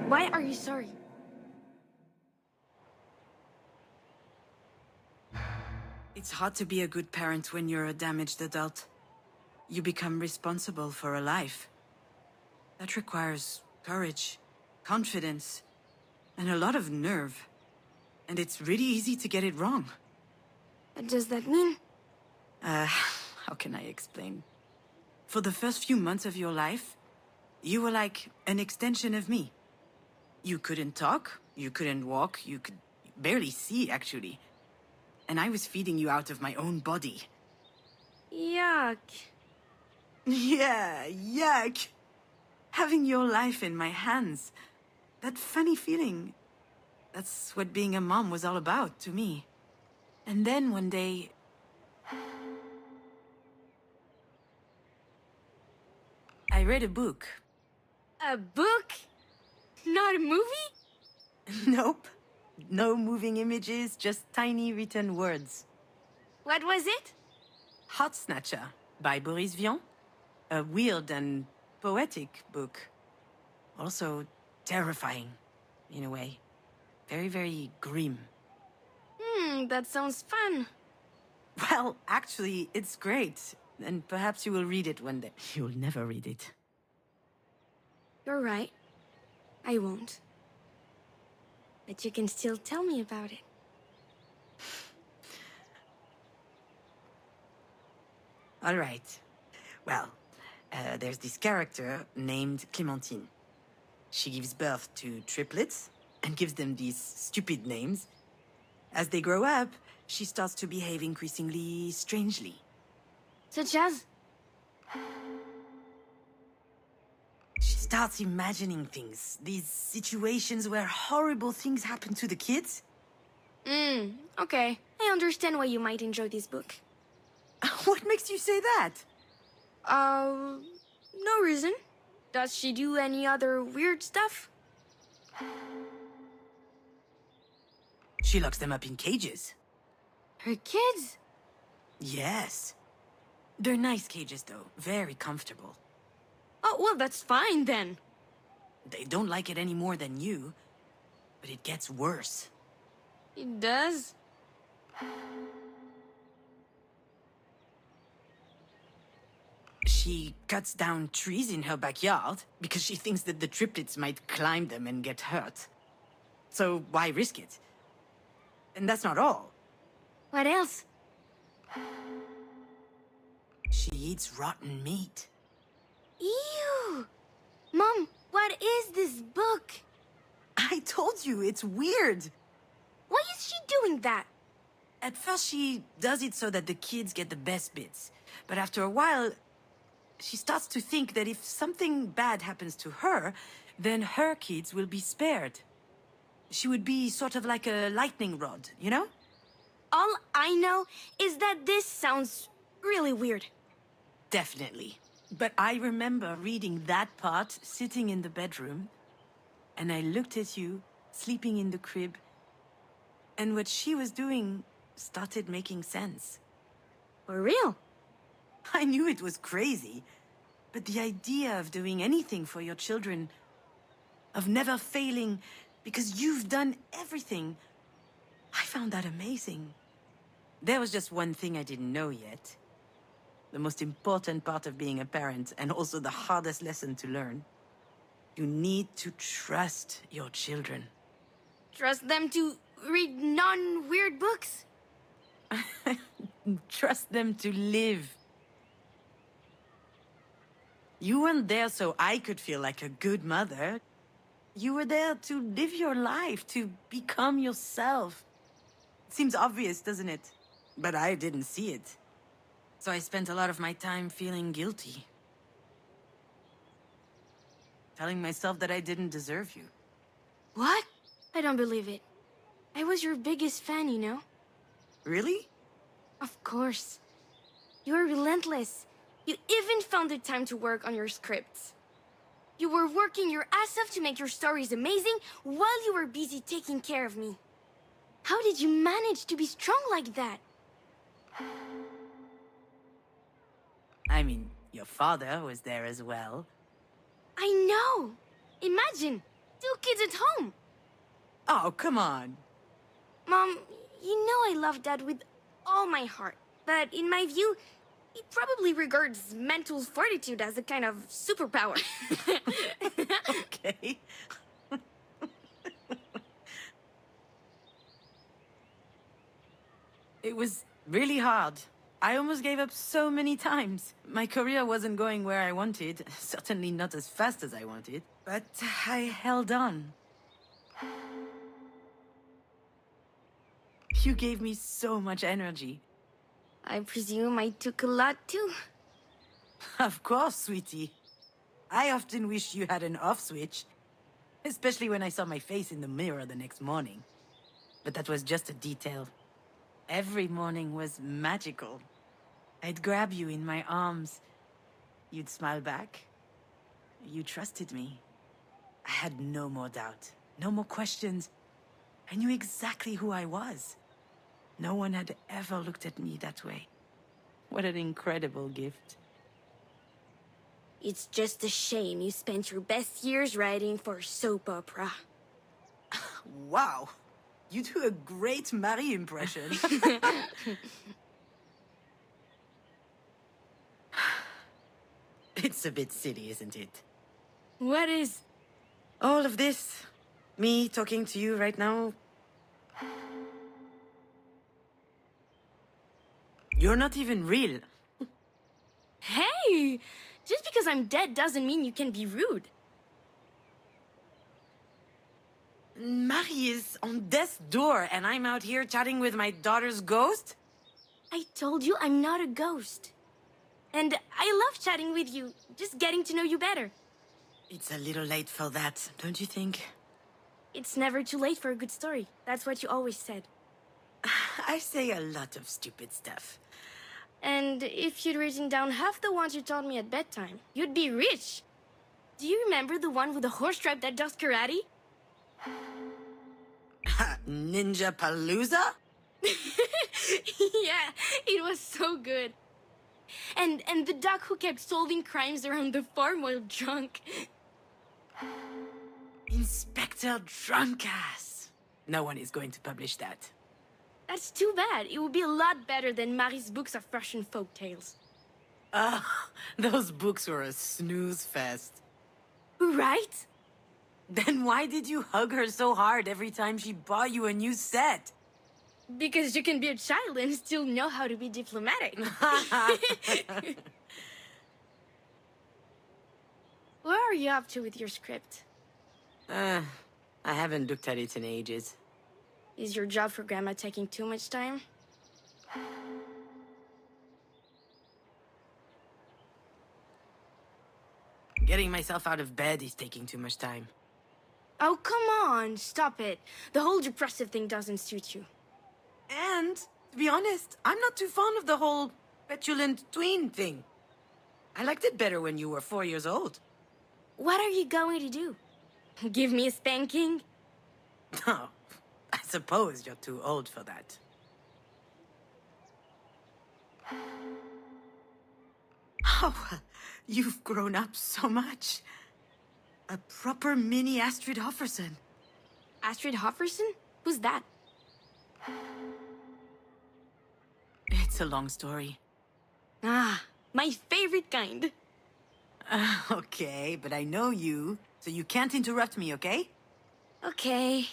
Why are you sorry? It's hard to be a good parent when you're a damaged adult. You become responsible for a life. That requires courage, confidence, and a lot of nerve. And it's really easy to get it wrong. What does that mean? How can I explain? For the first few months of your life, you were like an extension of me. You couldn't talk, you couldn't walk, you could barely see, actually. And I was feeding you out of my own body. Yuck. Yeah, yuck! Having your life in my hands. That funny feeling. That's what being a mom was all about to me. And then one day... I read a book. A book? Not a movie? Nope. No moving images, just tiny written words. What was it? Heart Snatcher by Boris Vian. A weird and poetic book. Also terrifying, in a way. Very, very grim. That sounds fun. Well, actually, it's great. And perhaps you will read it one day. You'll never read it. You're right. I won't. But you can still tell me about it. All right. Well, there's this character named Clémentine. She gives birth to triplets and gives them these stupid names. As they grow up, she starts to behave increasingly strangely. Such as? She starts imagining things, these situations where horrible things happen to the kids. Okay. I understand why you might enjoy this book. What makes you say that? No reason. Does she do any other weird stuff? She locks them up in cages. Her kids? Yes. They're nice cages, though. Very comfortable. Oh, well, that's fine then. They don't like it any more than you, but it gets worse. It does? She cuts down trees in her backyard because she thinks that the triplets might climb them and get hurt. So why risk it? And that's not all. What else? She eats rotten meat. Ew! Mom, what is this book? I told you, it's weird. Why is she doing that? At first she does it so that the kids get the best bits. But after a while, she starts to think that if something bad happens to her, then her kids will be spared. She would be sort of like a lightning rod, you know? All I know is that this sounds really weird. Definitely. But I remember reading that part sitting in the bedroom, and I looked at you, sleeping in the crib, and what she was doing started making sense. For real? I knew it was crazy, but the idea of doing anything for your children, of never failing because you've done everything, I found that amazing. There was just one thing I didn't know yet. The most important part of being a parent, and also the hardest lesson to learn. You need to trust your children. Trust them to read non-weird books? Trust them to live. You weren't there so I could feel like a good mother. You were there to live your life, to become yourself. It seems obvious, doesn't it? But I didn't see it. So I spent a lot of my time feeling guilty. Telling myself that I didn't deserve you. What? I don't believe it. I was your biggest fan, you know? Really? Of course. You were relentless. You even found the time to work on your scripts. You were working your ass off to make your stories amazing while you were busy taking care of me. How did you manage to be strong like that? I mean, your father was there as well. I know! Imagine! 2 kids at home. Oh, come on. Mom, you know I love Dad with all my heart. But in my view, he probably regards mental fortitude as a kind of superpower. Okay. It was really hard. I almost gave up so many times. My career wasn't going where I wanted, certainly not as fast as I wanted. But I held on. You gave me so much energy. I presume I took a lot too. Of course, sweetie. I often wish you had an off switch. Especially when I saw my face in the mirror the next morning. But that was just a detail. Every morning was magical. I'd grab you in my arms. You'd smile back. You trusted me. I had no more doubt, no more questions. I knew exactly who I was. No one had ever looked at me that way. What an incredible gift. It's just a shame you spent your best years writing for soap opera. Wow! You do a great Marie impression. It's a bit silly, isn't it? What is? All of this. Me talking to you right now. You're not even real. Hey! Just because I'm dead doesn't mean you can be rude. Marie is on death's door and I'm out here chatting with my daughter's ghost? I told you I'm not a ghost. And I love chatting with you, just getting to know you better. It's a little late for that, don't you think? It's never too late for a good story. That's what you always said. I say a lot of stupid stuff. And if you'd written down half the ones you taught me at bedtime, you'd be rich. Do you remember the one with the horse tribe that does karate? Ninja Palooza? Yeah, it was so good. And the duck who kept solving crimes around the farm while drunk. Inspector Drunkass. No one is going to publish that. That's too bad. It would be a lot better than Marie's books of Russian folk tales. Those books were a snooze fest. Right? Then why did you hug her so hard every time she bought you a new set? Because you can be a child and still know how to be diplomatic. Where are you up to with your script? I haven't looked at it in ages. Is your job for Grandma taking too much time? Getting myself out of bed is taking too much time. Oh, come on. Stop it. The whole depressive thing doesn't suit you. And, to be honest, I'm not too fond of the whole petulant tween thing. I liked it better when you were 4 years old. What are you going to do? Give me a spanking? No, I suppose you're too old for that. Oh, you've grown up so much. A proper mini Astrid Hofferson. Astrid Hofferson? Who's that? It's a long story. Ah, my favorite kind. Okay, but I know you, so you can't interrupt me, okay? Okay.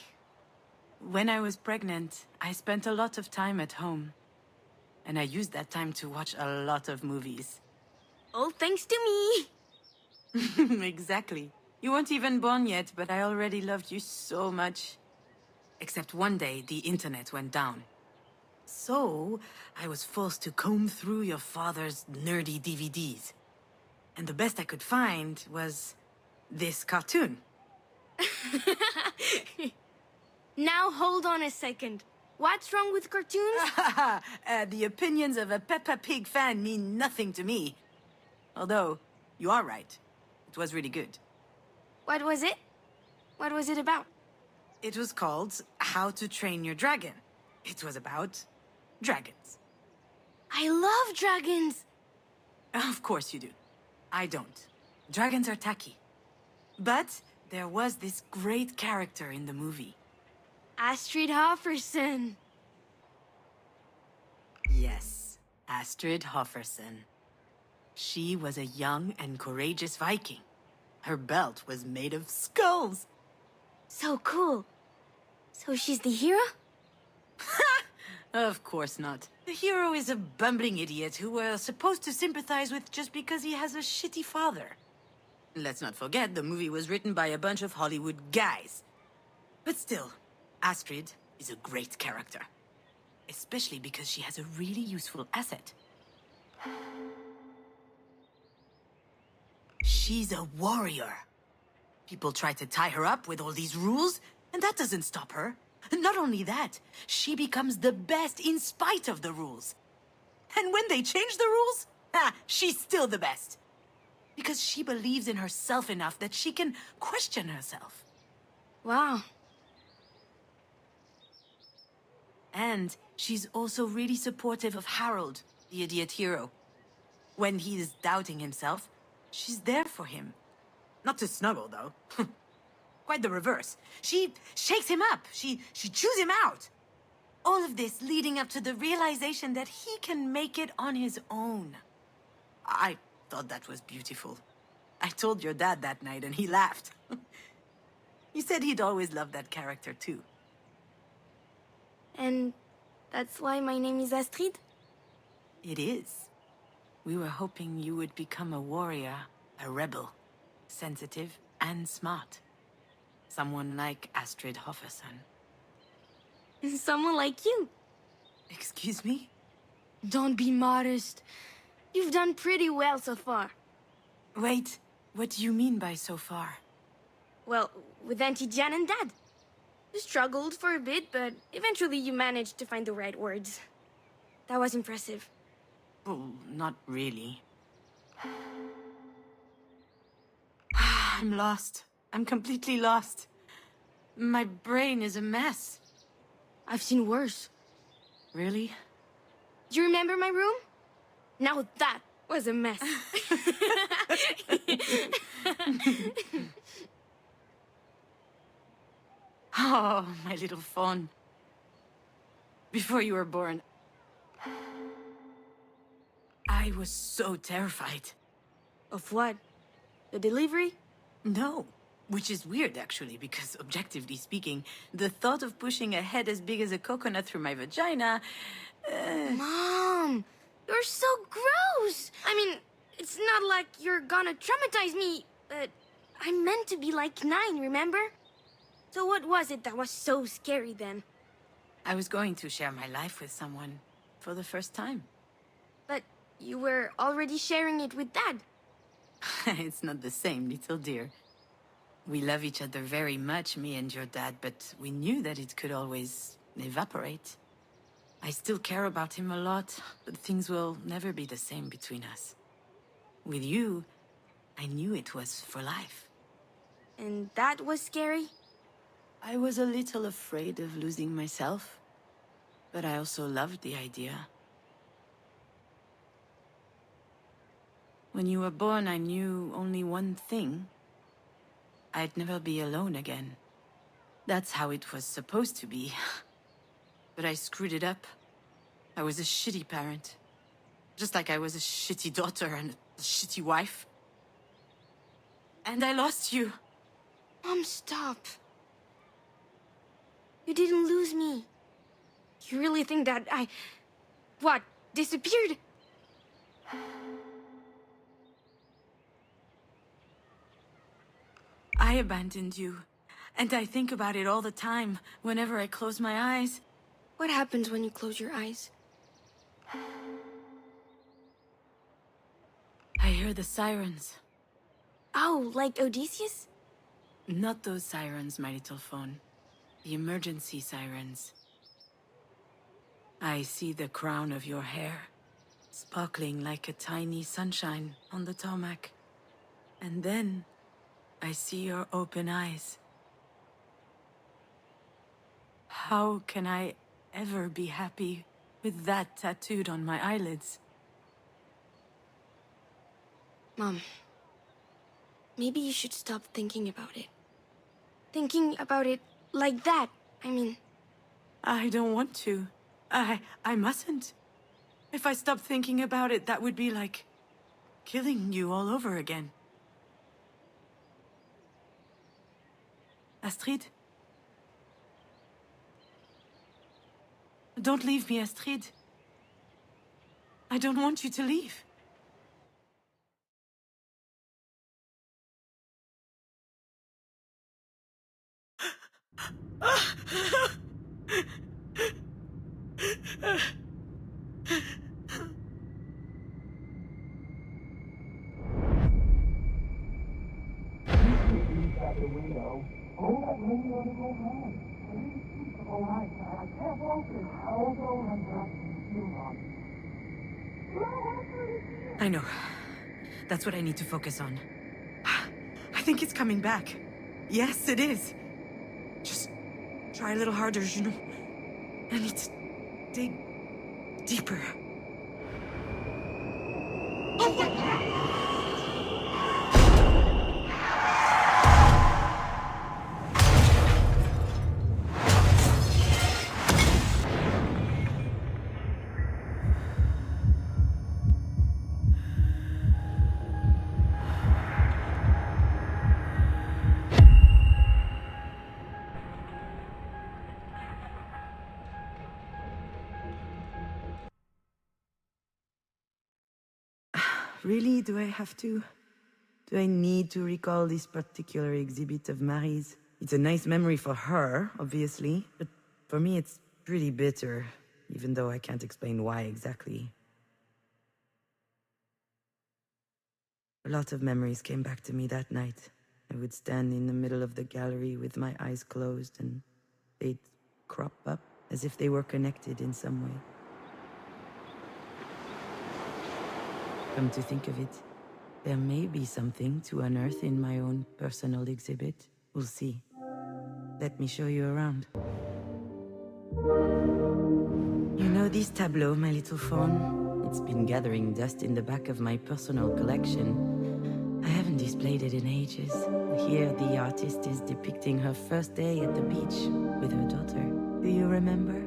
When I was pregnant, I spent a lot of time at home. And I used that time to watch a lot of movies. All thanks to me. Exactly. You weren't even born yet, but I already loved you so much. Except one day, the internet went down. So, I was forced to comb through your father's nerdy DVDs. And the best I could find was this cartoon. Now hold on a second. What's wrong with cartoons? The opinions of a Peppa Pig fan mean nothing to me. Although, you are right. It was really good. What was it? What was it about? It was called How to Train Your Dragon. It was about dragons. I love dragons. Of course you do. I don't. Dragons are tacky. But there was this great character in the movie. Astrid Hofferson. Yes, Astrid Hofferson. She was a young and courageous Viking. Her belt was made of skulls. So cool. So she's the hero? Of course not. The hero is a bumbling idiot who we're supposed to sympathize with just because he has a shitty father. Let's not forget, the movie was written by a bunch of Hollywood guys. But still, Astrid is a great character. Especially because she has a really useful asset. She's a warrior. People try to tie her up with all these rules, and that doesn't stop her. Not only that, she becomes the best in spite of the rules. And when they change the rules, she's still the best. Because she believes in herself enough that she can question herself. Wow. And she's also really supportive of Harold, the idiot hero. When he is doubting himself, she's there for him. Not to snuggle, though. Quite the reverse. She shakes him up. She chews him out. All of this leading up to the realization that he can make it on his own. I thought that was beautiful. I told your dad that night and he laughed. He said he'd always loved that character too. And that's why my name is Astrid? It is. We were hoping you would become a warrior, a rebel, sensitive and smart. Someone like Astrid Hofferson. Someone like you. Excuse me? Don't be modest. You've done pretty well so far. Wait, what do you mean by so far? Well, with Auntie Jan and Dad. You struggled for a bit, but eventually you managed to find the right words. That was impressive. Well, not really. I'm lost. I'm completely lost. My brain is a mess. I've seen worse. Really? Do you remember my room? Now that was a mess. Oh, my little fawn. Before you were born, I was so terrified. Of what? The delivery? No. Which is weird, actually, because objectively speaking, the thought of pushing a head as big as a coconut through my vagina... Mom! You're so gross! I mean, it's not like you're gonna traumatize me, but I'm meant to be like 9, remember? So what was it that was so scary then? I was going to share my life with someone for the first time. But you were already sharing it with Dad. It's not the same, little dear. We love each other very much, me and your dad, but we knew that it could always evaporate. I still care about him a lot, but things will never be the same between us. With you, I knew it was for life. And that was scary? I was a little afraid of losing myself, but I also loved the idea. When you were born, I knew only one thing. I'd never be alone again. That's how it was supposed to be. But I screwed it up. I was a shitty parent. Just like I was a shitty daughter and a shitty wife. And I lost you. Mom, stop. You didn't lose me. You really think that I... what, disappeared? I abandoned you. And I think about it all the time, whenever I close my eyes. What happens when you close your eyes? I hear the sirens. Oh, like Odysseus? Not those sirens, my little fawn. The emergency sirens. I see the crown of your hair, sparkling like a tiny sunshine on the tarmac. And then, I see your open eyes. How can I ever be happy with that tattooed on my eyelids? Mom, maybe you should stop thinking about it. thinking about it like that. I mean, I don't want to. I mustn't. If I stopped thinking about it, that would be like killing you all over again. Astrid? Don't leave me, Astrid. I don't want you to leave. At the window. Oh, that lady on his old man. I didn't see the whole night. I can't focus. Also, I'm not Junon. I know. That's what I need to focus on. I think it's coming back. Yes, it is. Just try a little harder, Junon. I need to dig deeper. Really? Do I have to? Do I need to recall this particular exhibit of Marie's? It's a nice memory for her, obviously, but for me it's pretty bitter, even though I can't explain why exactly. A lot of memories came back to me that night. I would stand in the middle of the gallery with my eyes closed, and they'd crop up as if they were connected in some way. Come to think of it, there may be something to unearth in my own personal exhibit. We'll see. Let me show you around. You know this tableau, my little fawn? It's been gathering dust in the back of my personal collection. I haven't displayed it in ages. Here the artist is depicting her first day at the beach with her daughter. Do you remember?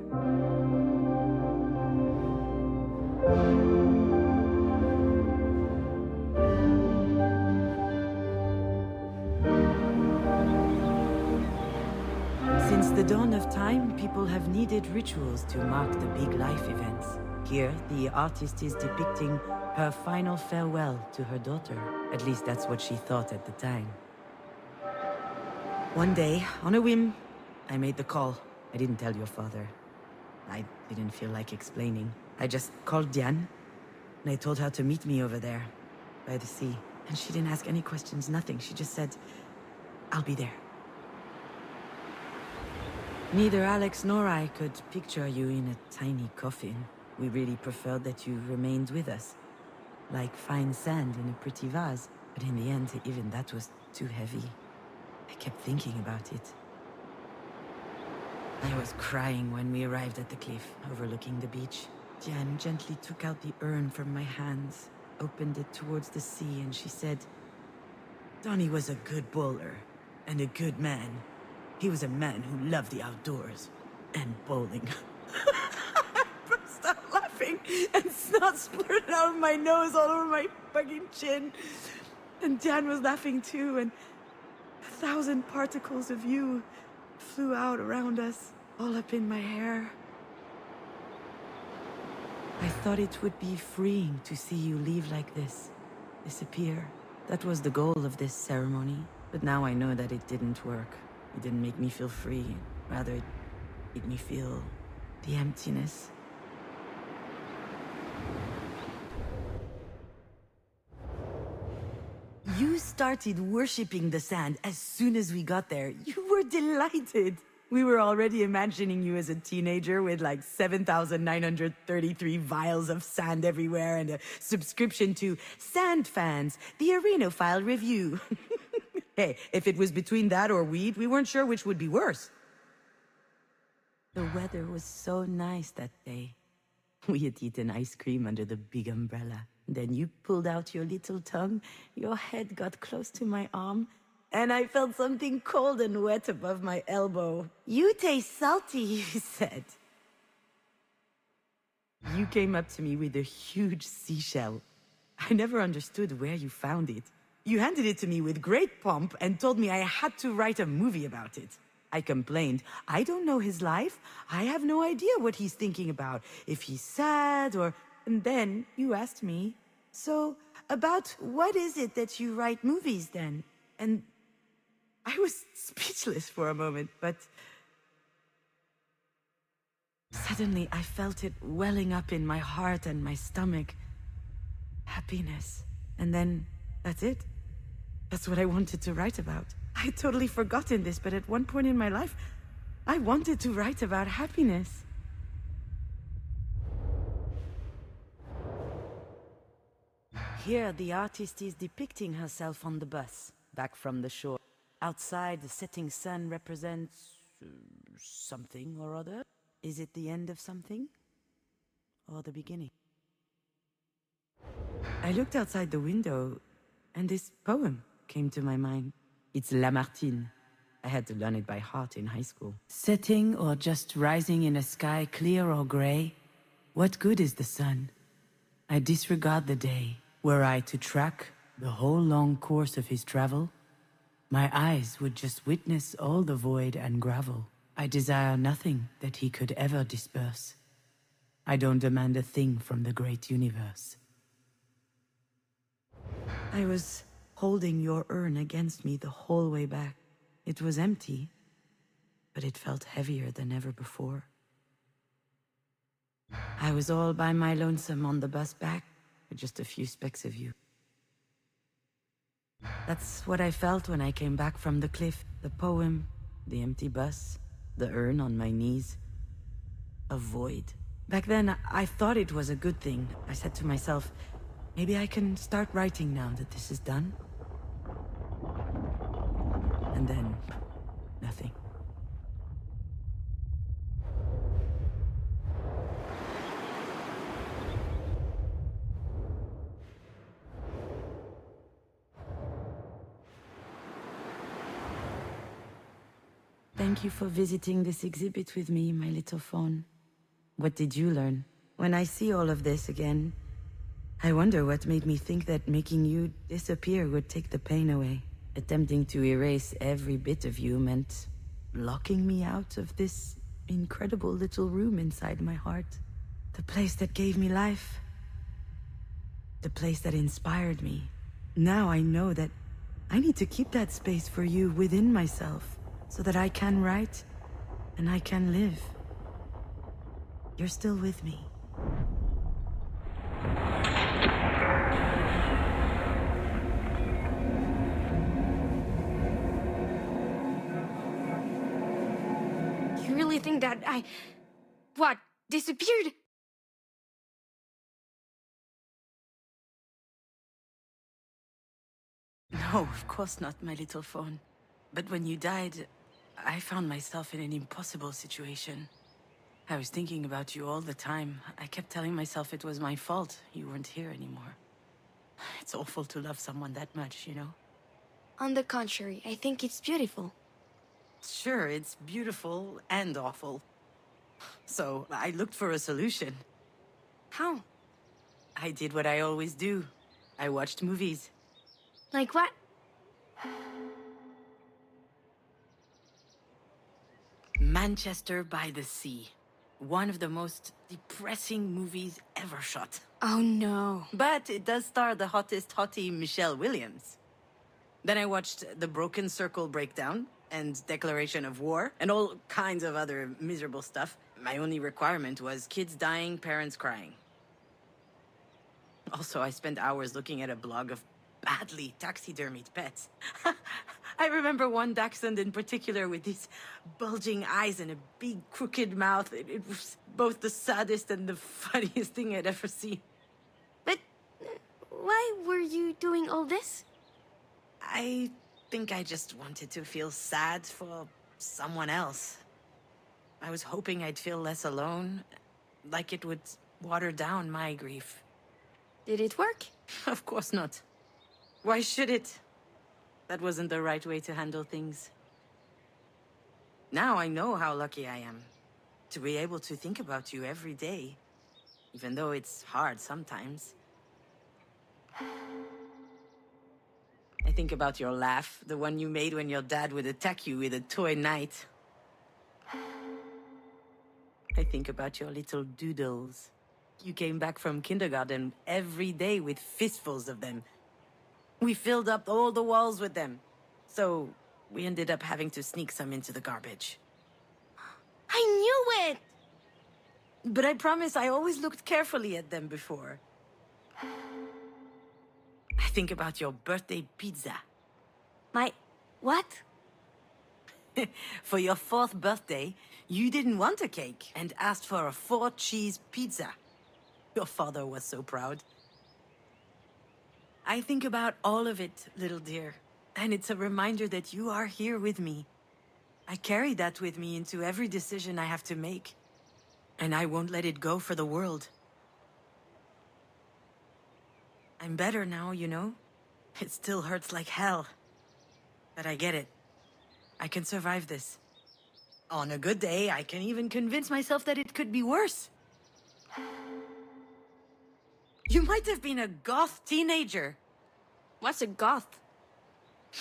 Since the dawn of time, people have needed rituals to mark the big life events. Here, the artist is depicting her final farewell to her daughter. At least that's what she thought at the time. One day, on a whim, I made the call. I didn't tell your father. I didn't feel like explaining. I just called Diane, and I told her to meet me over there, by the sea. And she didn't ask any questions, nothing. She just said, "I'll be there." Neither Alex nor I could picture you in a tiny coffin. We really preferred that you remained with us, like fine sand in a pretty vase. But in the end, even that was too heavy. I kept thinking about it. I was crying when we arrived at the cliff, overlooking the beach. Diane gently took out the urn from my hands, opened it towards the sea, and she said, "Donnie was a good bowler, and a good man. He was a man who loved the outdoors, and bowling." I burst out laughing, and snot splurted out of my nose all over my fucking chin. And Dan was laughing too, and 1,000 particles of you flew out around us, all up in my hair. I thought it would be freeing to see you leave like this, disappear. That was the goal of this ceremony, but now I know that it didn't work. It didn't make me feel free. Rather, it made me feel the emptiness. You started worshipping the sand as soon as we got there. You were delighted. We were already imagining you as a teenager with like 7,933 vials of sand everywhere and a subscription to Sand Fans, the Arenophile Review. Hey, if it was between that or weed, we weren't sure which would be worse. The weather was so nice that day. We had eaten ice cream under the big umbrella. Then you pulled out your little tongue, your head got close to my arm, and I felt something cold and wet above my elbow. "You taste salty," you said. You came up to me with a huge seashell. I never understood where you found it. You handed it to me with great pomp and told me I had to write a movie about it. I complained, "I don't know his life. I have no idea what he's thinking about, if he's sad or..." And then you asked me, "So, about what is it that you write movies then?" And I was speechless for a moment, but suddenly I felt it welling up in my heart and my stomach. Happiness. And then, that's it. That's what I wanted to write about. I had totally forgotten this, but at one point in my life, I wanted to write about happiness. Here, the artist is depicting herself on the bus, back from the shore. Outside, the setting sun represents something or other. Is it the end of something? Or the beginning? I looked outside the window, and this poem came to my mind. It's Lamartine. I had to learn it by heart in high school. Setting or just rising in a sky clear or gray, what good is the sun? I disregard the day. Were I to track the whole long course of his travel, my eyes would just witness all the void and gravel. I desire nothing that he could ever disperse. I don't demand a thing from the great universe. I was holding your urn against me the whole way back. It was empty, but it felt heavier than ever before. I was all by my lonesome on the bus back, with just a few specks of you. That's what I felt when I came back from the cliff. The poem, the empty bus, the urn on my knees. A void. Back then, I thought it was a good thing. I said to myself, maybe I can start writing now that this is done. And then, nothing. Thank you for visiting this exhibit with me, my little fawn. What did you learn? When I see all of this again, I wonder what made me think that making you disappear would take the pain away. Attempting to erase every bit of you meant locking me out of this incredible little room inside my heart. The place that gave me life. The place that inspired me. Now I know that I need to keep that space for you within myself, so that I can write and I can live. You're still with me. You really think that what, disappeared? No, of course not, my little fawn. But when you died, I found myself in an impossible situation. I was thinking about you all the time. I kept telling myself it was my fault you weren't here anymore. It's awful to love someone that much, you know? On the contrary, I think it's beautiful. Sure, it's beautiful and awful. So, I looked for a solution. How? I did what I always do. I watched movies. Like what? Manchester by the Sea. One of the most depressing movies ever shot. Oh no. But it does star the hottest hottie Michelle Williams. Then I watched The Broken Circle Breakdown and Declaration of War and all kinds of other miserable stuff. My only requirement was kids dying, parents crying. Also, I spent hours looking at a blog of badly taxidermied pets. I remember one dachshund in particular with these bulging eyes and a big crooked mouth. It was both the saddest and the funniest thing I'd ever seen. But why were you doing all this? I think I just wanted to feel sad for someone else. I was hoping I'd feel less alone, like it would water down my grief. Did it work? Of course not. Why should it? that wasn't the right way to handle things. Now I know how lucky I am to be able to think about you every day, even though it's hard sometimes. I think about your laugh, the one you made when your dad would attack you with a toy knight. I think about your little doodles. You came back from kindergarten every day with fistfuls of them. We filled up all the walls with them. So we ended up having to sneak some into the garbage. I knew it! But I promise I always looked carefully at them before. I think about your birthday pizza. My... what? For your 4th birthday, you didn't want a cake and asked for a 4-cheese pizza. Your father was so proud. I think about all of it, little dear. And it's a reminder that you are here with me. I carry that with me into every decision I have to make. And I won't let it go for the world. I'm better now, you know? It still hurts like hell. But I get it. I can survive this. On a good day, I can even convince myself that it could be worse. You might have been a goth teenager. What's a goth?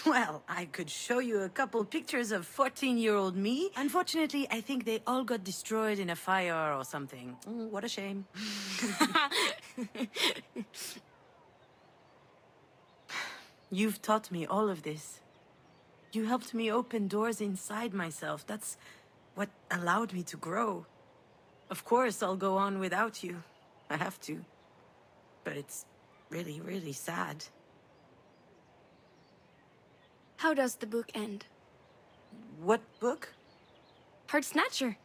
Well, I could show you a couple pictures of 14-year-old me. Unfortunately, I think they all got destroyed in a fire or something. What a shame. You've taught me all of this. You helped me open doors inside myself. That's what allowed me to grow. Of course, I'll go on without you. I have to. But it's really, really sad. How does the book end? What book? Heart Snatcher.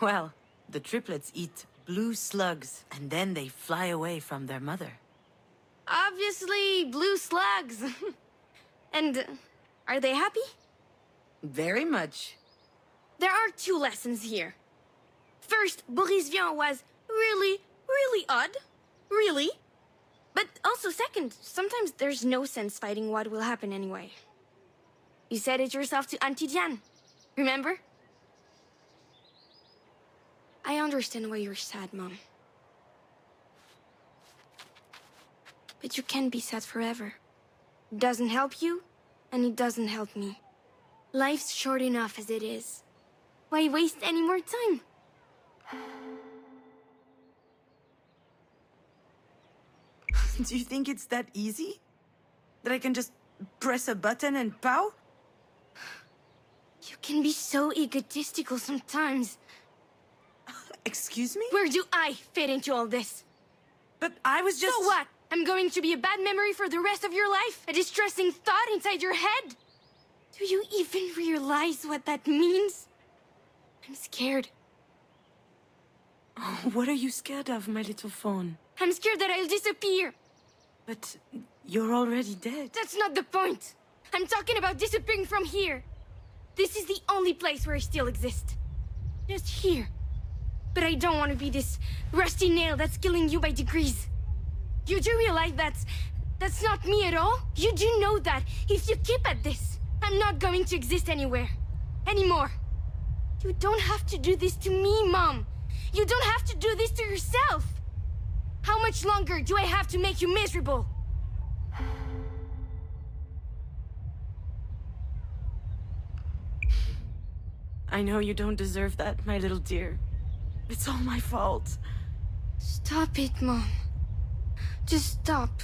Well, the triplets eat blue slugs, and then they fly away from their mother. Obviously, blue slugs. And are they happy? Very much. There are 2 lessons here. First, Boris Vian was really, really odd. Really. But also second, sometimes there's no sense fighting what will happen anyway. You said it yourself to Auntie Diane. Remember? I understand why you're sad, Mom. But you can't be sad forever. It doesn't help you, and it doesn't help me. Life's short enough as it is. Why waste any more time? Do you think it's that easy? That I can just press a button and pow? You can be so egotistical sometimes. Excuse me? Where do I fit into all this? But I was just... So what? I'm going to be a bad memory for the rest of your life? A distressing thought inside your head? Do you even realize what that means? I'm scared. Oh, what are you scared of, my little phone? I'm scared that I'll disappear. But you're already dead. That's not the point. I'm talking about disappearing from here. This is the only place where I still exist. Just here. But I don't want to be this rusty nail that's killing you by degrees. You do realize that's not me at all? You do know that if you keep at this, I'm not going to exist anywhere. Anymore. You don't have to do this to me, Mom. You don't have to do this to yourself. How much longer do I have to make you miserable? I know you don't deserve that, my little dear. It's all my fault. Stop it, Mom. Just stop.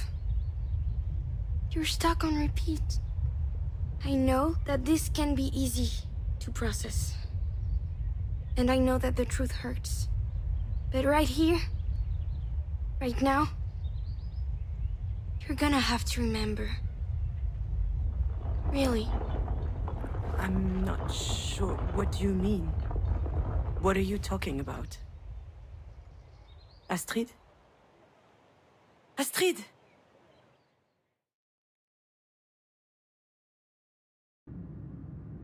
You're stuck on repeat. I know that this can be easy to process. And I know that the truth hurts. But right here, right now, you're gonna have to remember. Really. I'm not sure. What do you mean? What are you talking about? Astrid? Astrid!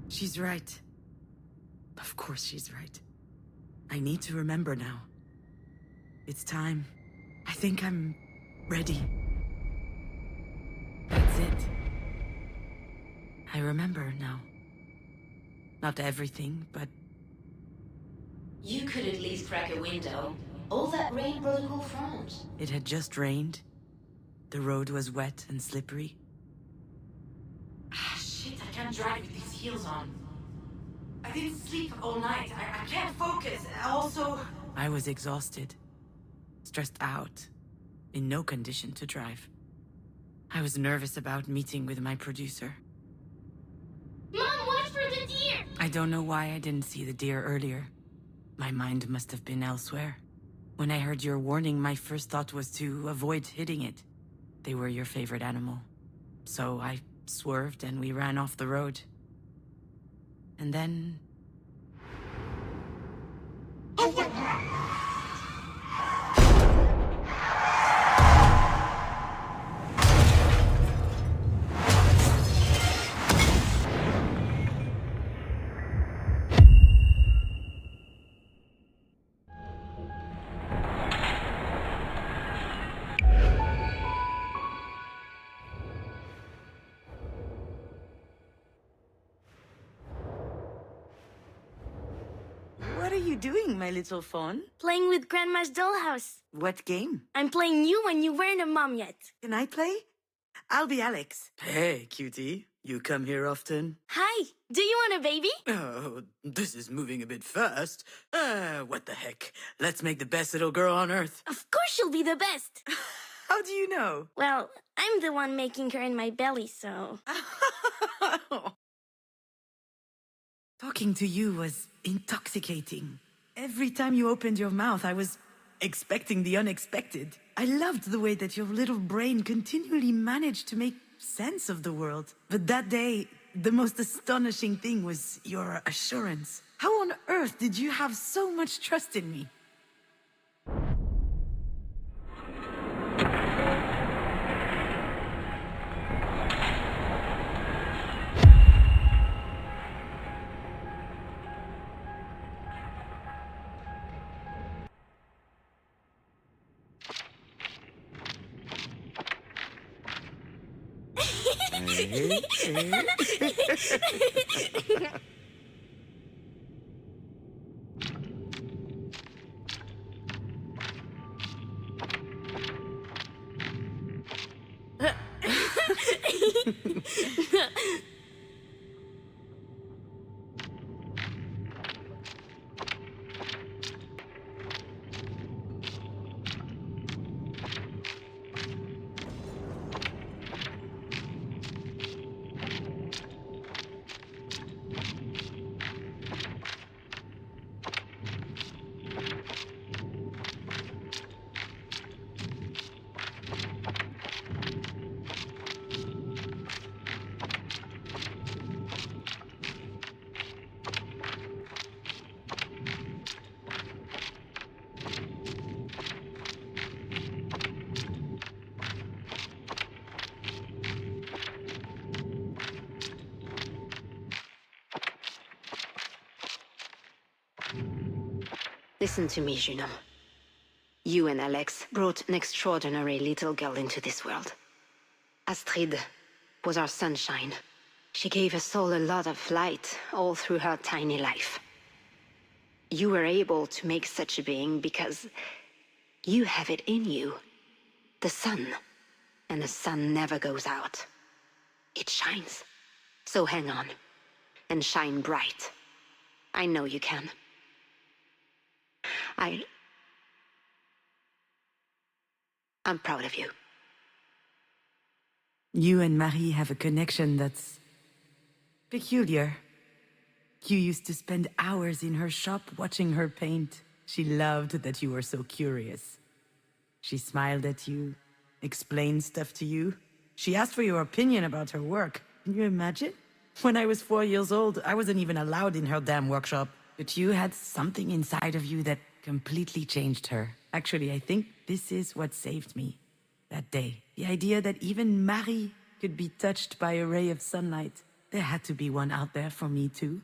She's right. Of course she's right. I need to remember now. It's time. I think I'm ready. That's it. I remember now. Not everything, but You could at least crack a window. All that rain brought a cool front. it had just rained. The road was wet and slippery. Ah, shit, I can't drive with these heels on. I didn't sleep all night. I can't focus. Also... I was exhausted, stressed out, in no condition to drive. I was nervous about meeting with my producer. Mom, watch for the deer! I don't know why I didn't see the deer earlier. My mind must have been elsewhere. When I heard your warning, my first thought was to avoid hitting it. They were your favorite animal. So I swerved and we ran off the road. And then... What are you doing, my little fawn? Playing with Grandma's dollhouse. What game? I'm playing you when you weren't a mom yet. Can I play? I'll be Alex. Hey, cutie. You come here often? Hi, do you want a baby? Oh, this is moving a bit fast. What the heck? Let's make the best little girl on earth. Of course she'll be the best. How do you know? Well, I'm the one making her in my belly, so... Talking to you was intoxicating. Every time you opened your mouth, I was expecting the unexpected. I loved the way that your little brain continually managed to make sense of the world. But that day, the most astonishing thing was your assurance. How on earth did you have so much trust in me? Listen to me, Junon. You and Alex brought an extraordinary little girl into this world. Astrid was our sunshine. She gave us all a lot of light all through her tiny life. You were able to make such a being because you have it in you. The sun. And the sun never goes out. It shines. So hang on. And shine bright. I know you can. I'm proud of you. You and Marie have a connection that's peculiar. You used to spend hours in her shop watching her paint. She loved that you were so curious. She smiled at you, explained stuff to you. She asked for your opinion about her work. Can you imagine? When I was 4 years old, I wasn't even allowed in her damn workshop. But you had something inside of you that completely changed her. Actually, I think this is what saved me that day. The idea that even Marie could be touched by a ray of sunlight. There had to be one out there for me too.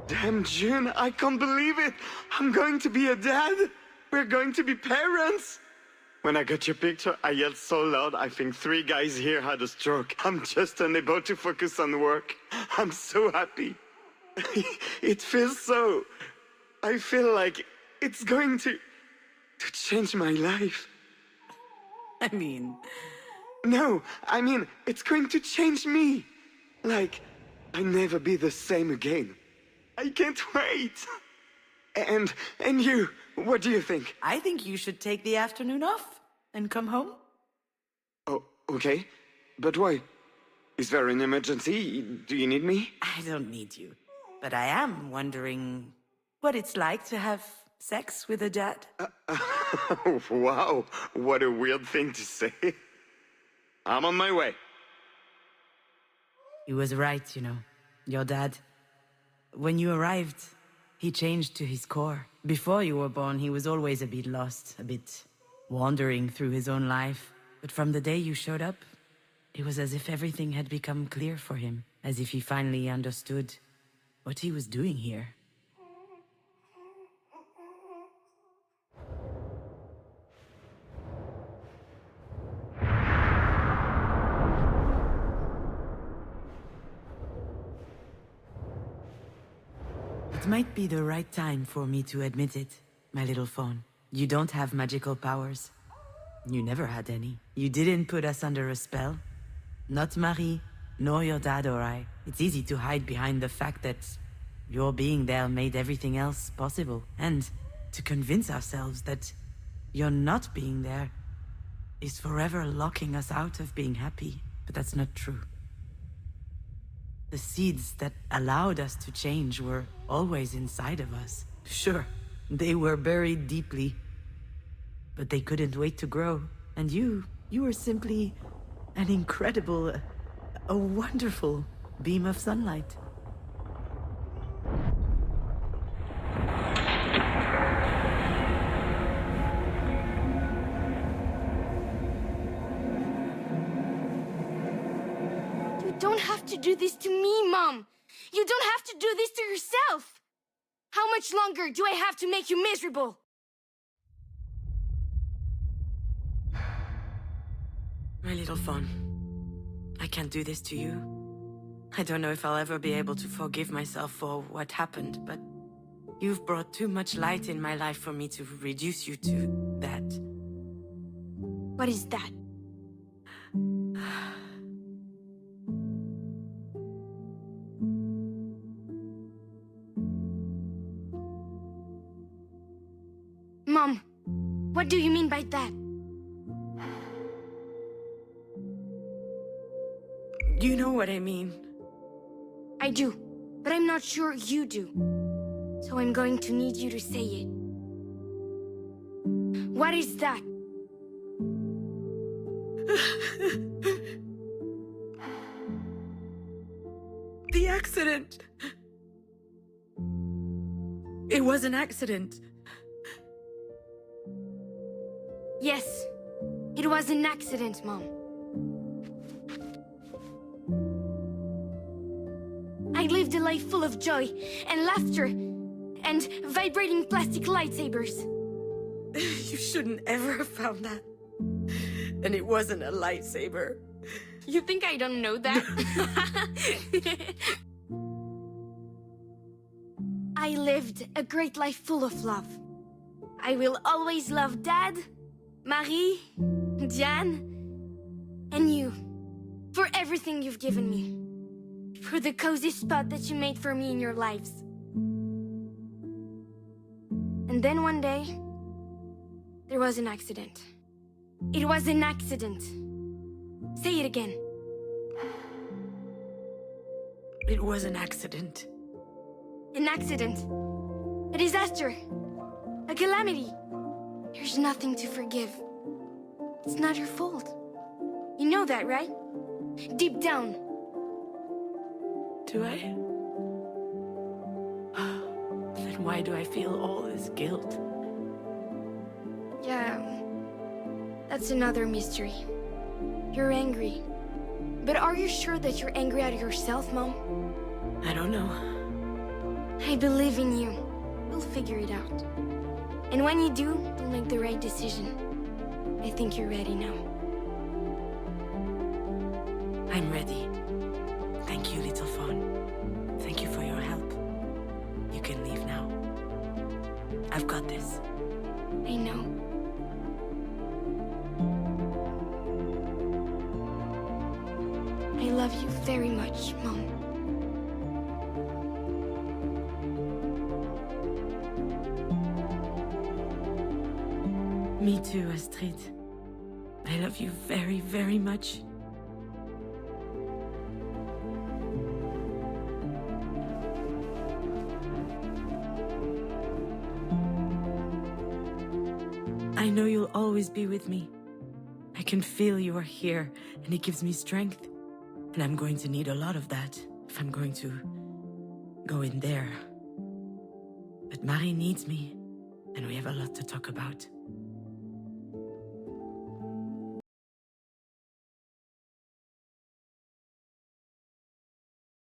Damn, June, I can't believe it. I'm going to be a dad. We're going to be parents. When I got your picture, I yelled so loud, I think 3 guys here had a stroke. I'm just unable to focus on work. I'm so happy. It feels so... I feel like it's going to change my life. I mean... No, I mean, it's going to change me. Like, I'll never be the same again. I can't wait. And you, what do you think? I think you should take the afternoon off and come home. Oh, okay. But why? Is there an emergency? Do you need me? I don't need you. But I am wondering what it's like to have sex with a dad. Wow, what a weird thing to say. I'm on my way. He was right, you know, your dad. When you arrived, he changed to his core. Before you were born, he was always a bit lost, a bit wandering through his own life. But from the day you showed up, it was as if everything had become clear for him, as if he finally understood what he was doing here. It might be the right time for me to admit it, my little fawn. You don't have magical powers. You never had any. You didn't put us under a spell. Not Marie, nor your dad or I. It's easy to hide behind the fact that your being there made everything else possible. And to convince ourselves that your not being there is forever locking us out of being happy. But that's not true. The seeds that allowed us to change were always inside of us. Sure, they were buried deeply, but they couldn't wait to grow. And you were simply an incredible, a wonderful beam of sunlight. You don't have to do this to me, Mom. You don't have to do this to yourself. How much longer do I have to make you miserable? My little fawn, I can't do this to you. I don't know if I'll ever be able to forgive myself for what happened, but you've brought too much light in my life for me to reduce you to that. What is that? Mom, what do you mean by that? You know what I mean. I do, but I'm not sure you do. So I'm going to need you to say it. What is that? The accident. It was an accident. Yes, it was an accident, Mom. I lived a life full of joy and laughter and vibrating plastic lightsabers. You shouldn't ever have found that. And it wasn't a lightsaber. You think I don't know that? I lived a great life full of love. I will always love Dad, Marie, Diane, and you. For everything you've given me. For the cozy spot that you made for me in your lives. And then one day, there was an accident. It was an accident. Say it again. It was an accident. An accident. A disaster. A calamity. There's nothing to forgive. It's not your fault. You know that, right? Deep down. Do I? Then why do I feel all this guilt? Yeah, that's another mystery. You're angry. But are you sure that you're angry at yourself, Mom? I don't know. I believe in you. You'll figure it out. And when you do, you'll make the right decision. I think you're ready now. I'm ready. Thank you, little fawn. Thank you for your help. You can leave now. I've got this. I know. I love you very much, Mom. Me too, Astrid. I love you very, very much. I know you'll always be with me. I can feel you are here, and it gives me strength. And I'm going to need a lot of that if I'm going to go in there. But Marie needs me, and we have a lot to talk about.